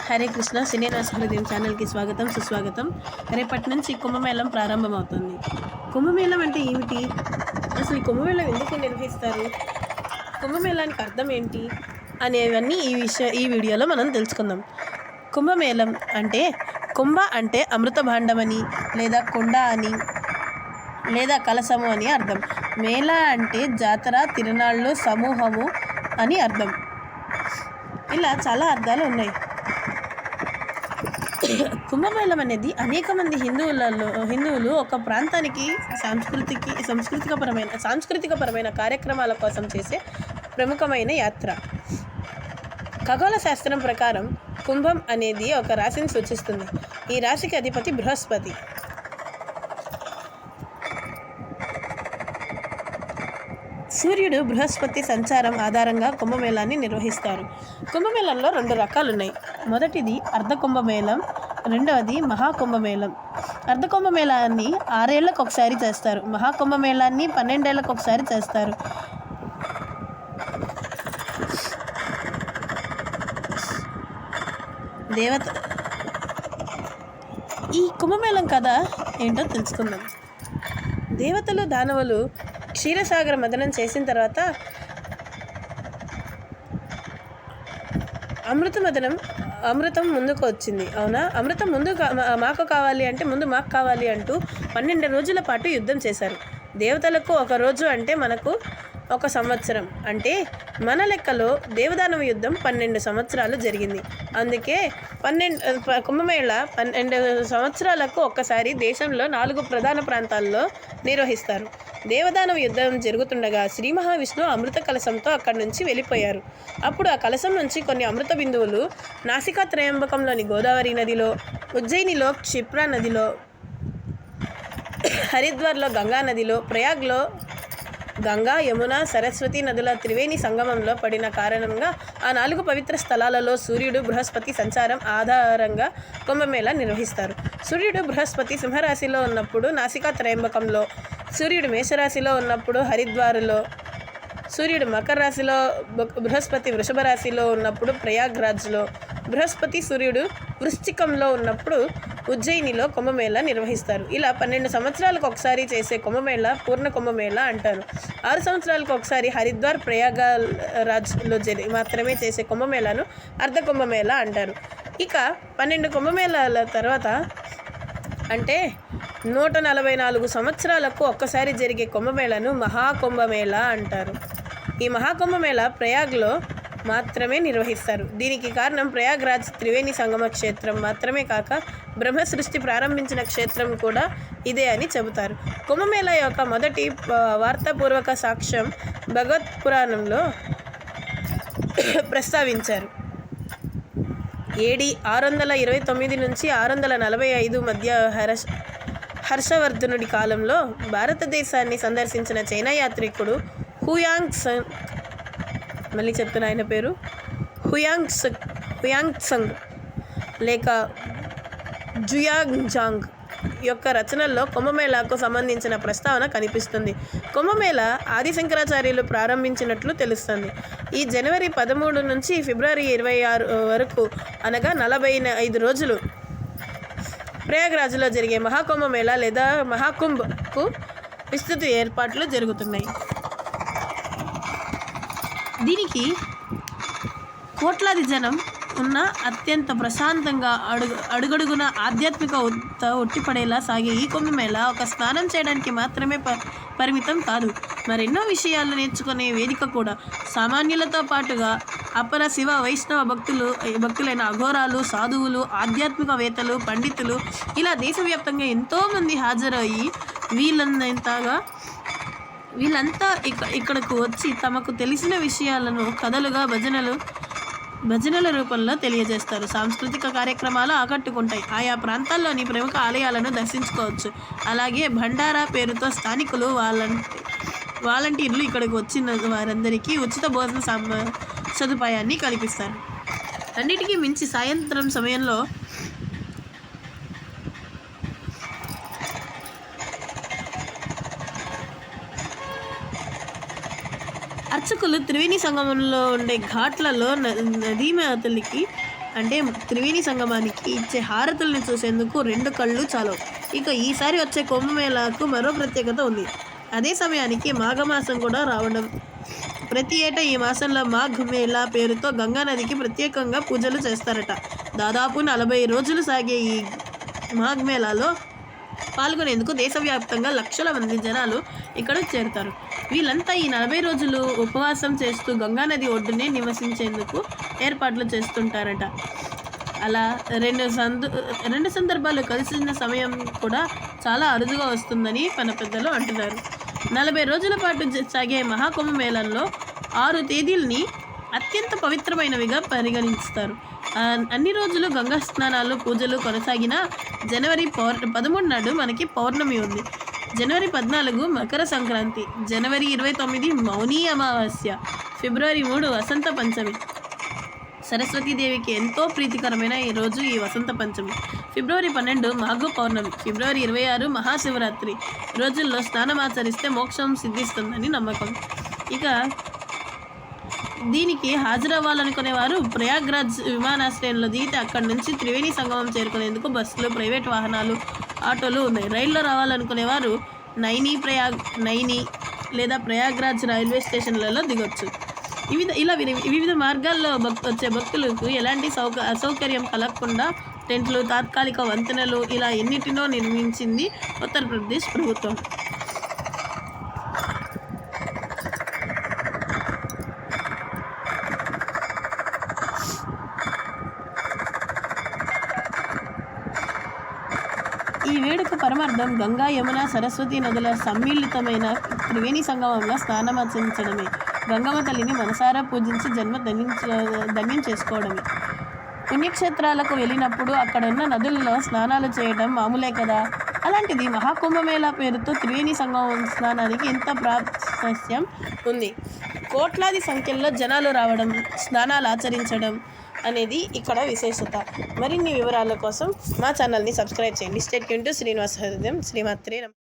హరే కృష్ణ శ్రీనివాస హృదయం ఛానల్కి స్వాగతం సుస్వాగతం. రేపటి నుంచి కుంభమేళం ప్రారంభమవుతుంది. కుంభమేళం అంటే ఏమిటి? అసలు ఈ కుంభమేళం ఎందుకు నిర్వహిస్తారు? కుంభమేళానికి అర్థం ఏంటి అనేవన్నీ ఈ వీడియోలో మనం తెలుసుకుందాం. కుంభమేళం అంటే కుంభ అంటే అమృత భాండమని లేదా కుండ అని లేదా కలసము అని అర్థం. మేళ అంటే జాతర, తిరునాళ్ళు, సమూహము అని అర్థం. ఇలా చాలా అర్థాలు ఉన్నాయి. కుంభమేళం అనేది అనేక మంది హిందువులు ఒక ప్రాంతానికి సాంస్కృతికపరమైన కార్యక్రమాల కోసం చేసే ప్రముఖమైన యాత్ర. ఖగోళ శాస్త్రం ప్రకారం కుంభం అనేది ఒక రాశిని సూచిస్తుంది. ఈ రాశికి అధిపతి బృహస్పతి. సూర్యుడు బృహస్పతి సంచారం ఆధారంగా కుంభమేళాన్ని నిర్వహిస్తారు. కుంభమేళంలో 2 రకాలు ఉన్నాయి. మొదటిది అర్ధ కుంభమేళం, రెండవది మహాకుంభమేళం. అర్ధ కుంభమేళాన్ని 6 ఏళ్లకు ఒకసారి చేస్తారు. మహాకుంభమేళాన్ని 12 ఏళ్లకు ఒకసారి చేస్తారు. ఈ కుంభమేళం కథ ఏంటో తెలుసుకుందాం. దేవతలు, దానవులు క్షీరసాగర మదనం చేసిన తర్వాత అమృతం ముందుకు వచ్చింది. అవునా, అమృతం మాకు కావాలి అంటే ముందు మాకు కావాలి అంటూ 12 రోజుల పాటు యుద్ధం చేశారు. దేవతలకు ఒక రోజు అంటే మనకు 1 సంవత్సరం. అంటే మన లెక్కలో దేవదానవ యుద్ధం 12 సంవత్సరాలు జరిగింది. అందుకే కుంభమేళ 12 సంవత్సరాలకు ఒక్కసారి దేశంలో 4 ప్రధాన ప్రాంతాల్లో నిర్వహిస్తారు. దేవదానవ యుద్ధం జరుగుతుండగా శ్రీ మహావిష్ణువు అమృత కలశంతో అక్కడి నుంచి వెళ్ళిపోయారు. అప్పుడు ఆ కలశం నుంచి కొన్ని అమృత బిందువులు నాసికా త్రయంబకంలోని గోదావరి నదిలో, ఉజ్జయినిలో క్షిప్రా నదిలో, హరిద్వార్లో గంగా నదిలో, ప్రయాగ్లో గంగా, యమున, సరస్వతి నదుల త్రివేణి సంగమంలో పడిన కారణంగా ఆ 4 పవిత్ర స్థలాలలో సూర్యుడు, బృహస్పతి సంచారం ఆధారంగా కుంభమేళ నిర్వహిస్తారు. సూర్యుడు బృహస్పతి సింహరాశిలో ఉన్నప్పుడు నాసికా త్రయంబకంలో, సూర్యుడు మేషరాశిలో ఉన్నప్పుడు హరిద్వారులో, సూర్యుడు మకర రాశిలో, బృహస్పతి వృషభ రాశిలో ఉన్నప్పుడు ప్రయాగ్రాజ్లో, బృహస్పతి సూర్యుడు వృశ్చికంలో ఉన్నప్పుడు ఉజ్జయినిలో కుంభమేళ నిర్వహిస్తారు. ఇలా 12 సంవత్సరాలకు ఒకసారి చేసే కుంభమేళ పూర్ణ కుంభమేళ అంటారు. 6 సంవత్సరాలకు ఒకసారి హరిద్వార్, ప్రయాగరాజ్లో మాత్రమే చేసే కుంభమేళను అర్ధ కుంభమేళ అంటారు. ఇక 12 కుంభమేళాల తర్వాత అంటే 144 సంవత్సరాలకు ఒక్కసారి జరిగే కుంభమేళను మహాకుంభమేళ అంటారు. ఈ మహాకుంభమేళ ప్రయాగ్లో మాత్రమే నిర్వహిస్తారు. దీనికి కారణం ప్రయాగ్రాజ్ త్రివేణి సంగమ క్షేత్రం మాత్రమే కాక బ్రహ్మ సృష్టి ప్రారంభించిన క్షేత్రం కూడా ఇదే అని చెబుతారు. కుంభమేళ యొక్క మొదటి వార్తాపూర్వక సాక్ష్యం భగవత్ పురాణంలో ప్రస్తావించారు. ఏడి 629 నుంచి 645 మధ్య హర్షవర్ధనుడి కాలంలో భారతదేశాన్ని సందర్శించిన చైనా యాత్రికుడు మళ్ళీ చెప్తున్న ఆయన పేరు హుయాంగ్త్సంగ్ లేక జుయాంగ్జాంగ్ యొక్క రచనల్లో కుంభమేళాకు సంబంధించిన ప్రస్తావన కనిపిస్తుంది. కుంభమేళ ఆది శంకరాచార్యులు ప్రారంభించినట్లు తెలుస్తుంది. ఈ జనవరి 13 నుంచి ఫిబ్రవరి 26 వరకు అనగా 45 రోజులు ప్రయాగ్రాజ్లో జరిగే మహాకుంభమేళ లేదా మహాకుంభకు విస్తృత ఏర్పాట్లు జరుగుతున్నాయి. దీనికి కోట్లాది జనం ఉన్న అత్యంత ప్రశాంతంగా అడుగడుగున ఆధ్యాత్మిక ఉట్టిపడేలా సాగే ఈ కుంభమేళ ఒక స్నానం చేయడానికి మాత్రమే పరిమితం కాదు, మరెన్నో విషయాలు నేర్చుకునే వేదిక కూడా. సామాన్యులతో పాటుగా అపర శివ వైష్ణవ భక్తులైన అఘోరాలు, సాధువులు, ఆధ్యాత్మికవేత్తలు, పండితులు ఇలా దేశవ్యాప్తంగా ఎంతోమంది హాజరయ్యి వీళ్ళంతా ఇక్కడకు వచ్చి తమకు తెలిసిన విషయాలను కథలుగా భజనల రూపంలో తెలియజేస్తారు. సాంస్కృతిక కార్యక్రమాలు ఆకట్టుకుంటాయి. ఆయా ప్రాంతాల్లోని ప్రముఖ ఆలయాలను దర్శించుకోవచ్చు. అలాగే భండారా పేరుతో స్థానికులు వాలంటీర్లు ఇక్కడికి వచ్చిన వారందరికీ ఉచిత భోజన సదుపాయాన్ని కల్పిస్తారు. అన్నిటికీ మించి సాయంత్రం సమయంలో అర్చకులు త్రివేణి సంగమంలో ఉండే ఘాట్లలో నదీమాతలికి అంటే త్రివేణి సంగమానికి ఇచ్చే హారతుల్ని చూసేందుకు 2 కళ్ళు చాలవు. ఇక ఈసారి వచ్చే కుంభమేళాకు మరో ప్రత్యేకత ఉంది. అదే సమయానికి మాఘమాసం కూడా రావడం. ప్రతి ఏటా ఈ మాసంలో మాఘ్ మేళా పేరుతో గంగానదికి ప్రత్యేకంగా పూజలు చేస్తారట. దాదాపు 40 రోజులు సాగే ఈ మాఘ్ మేళాలో పాల్గొనేందుకు దేశవ్యాప్తంగా లక్షల మంది జనాలు ఇక్కడ చేరుతారు. వీళ్ళంతా ఈ 40 రోజులు ఉపవాసం చేస్తూ గంగానది ఒడ్డునే నివసించేందుకు ఏర్పాట్లు చేస్తుంటారట. అలా రెండు సందర్భాలు కలిసిన సమయం కూడా చాలా అరుదుగా వస్తుందని మన పెద్దలు అంటున్నారు. 40 రోజుల పాటు సాగే మహాకుంభమేళంలో 6 తేదీల్ని అత్యంత పవిత్రమైనవిగా పరిగణిస్తారు. అన్ని రోజులు గంగా స్నానాలు పూజలు కొనసాగిన జనవరి 13 నాడు మనకి పౌర్ణమి ఉంది. జనవరి 14 మకర సంక్రాంతి, జనవరి 29 మౌనీ అమావాస్య, ఫిబ్రవరి 3 వసంత పంచమి. సరస్వతీదేవికి ఎంతో ప్రీతికరమైన ఈ రోజు ఈ వసంత పంచమి. ఫిబ్రవరి 12 మాఘ పౌర్ణమి, ఫిబ్రవరి 26 మహాశివరాత్రి. రోజుల్లో స్నానమాచరిస్తే మోక్షం సిద్ధిస్తుందని నమ్మకం. ఇక దీనికి హాజరవ్వాలనుకునేవారు ప్రయాగ్రాజ్ విమానాశ్రయంలో దిగితే అక్కడి నుంచి త్రివేణి సంగమం చేరుకునేందుకు బస్సులు, ప్రైవేట్ వాహనాలు, ఆటోలు ఉన్నాయి. రైల్లో రావాలనుకునేవారు నైని లేదా ప్రయాగ్రాజ్ రైల్వే స్టేషన్లలో దిగొచ్చు. వివిధ మార్గాల్లో వచ్చే భక్తులకు ఎలాంటి అసౌకర్యం కలగకుండా టెంట్లు, తాత్కాలిక వంతెనలు ఇలా ఎన్నిటినో నిర్మించింది ఉత్తరప్రదేశ్ ప్రభుత్వం. ఈ వేడుక పరమార్థం గంగా, యమున, సరస్వతి నదుల సమ్మిళితమైన త్రివేణి సంగమంలో స్నానమాచరించడమే. గంగమ్మ తల్లిని మనసారా పూజించి జన్మ ధన్యం చేసుకోవడమే. పుణ్యక్షేత్రాలకు వెళ్ళినప్పుడు అక్కడ ఉన్న నదుల్లో స్నానాలు చేయడం మామూలే కదా. అలాంటిది మహాకుంభమేళా పేరుతో త్రివేణి సంగమం స్నానానికి ఎంత ప్రాశస్త్యం ఉంది. కోట్లాది సంఖ్యలో జనాలు రావడం, స్నానాలు ఆచరించడం అనేది ఇక్కడ విశేషత. మరిన్ని వివరాల కోసం మా ఛానల్ని సబ్స్క్రైబ్ చేయండి. స్టే ట్యూన్డ్ టు శ్రీనివాస హృదయం. శ్రీమాత్రే నమః.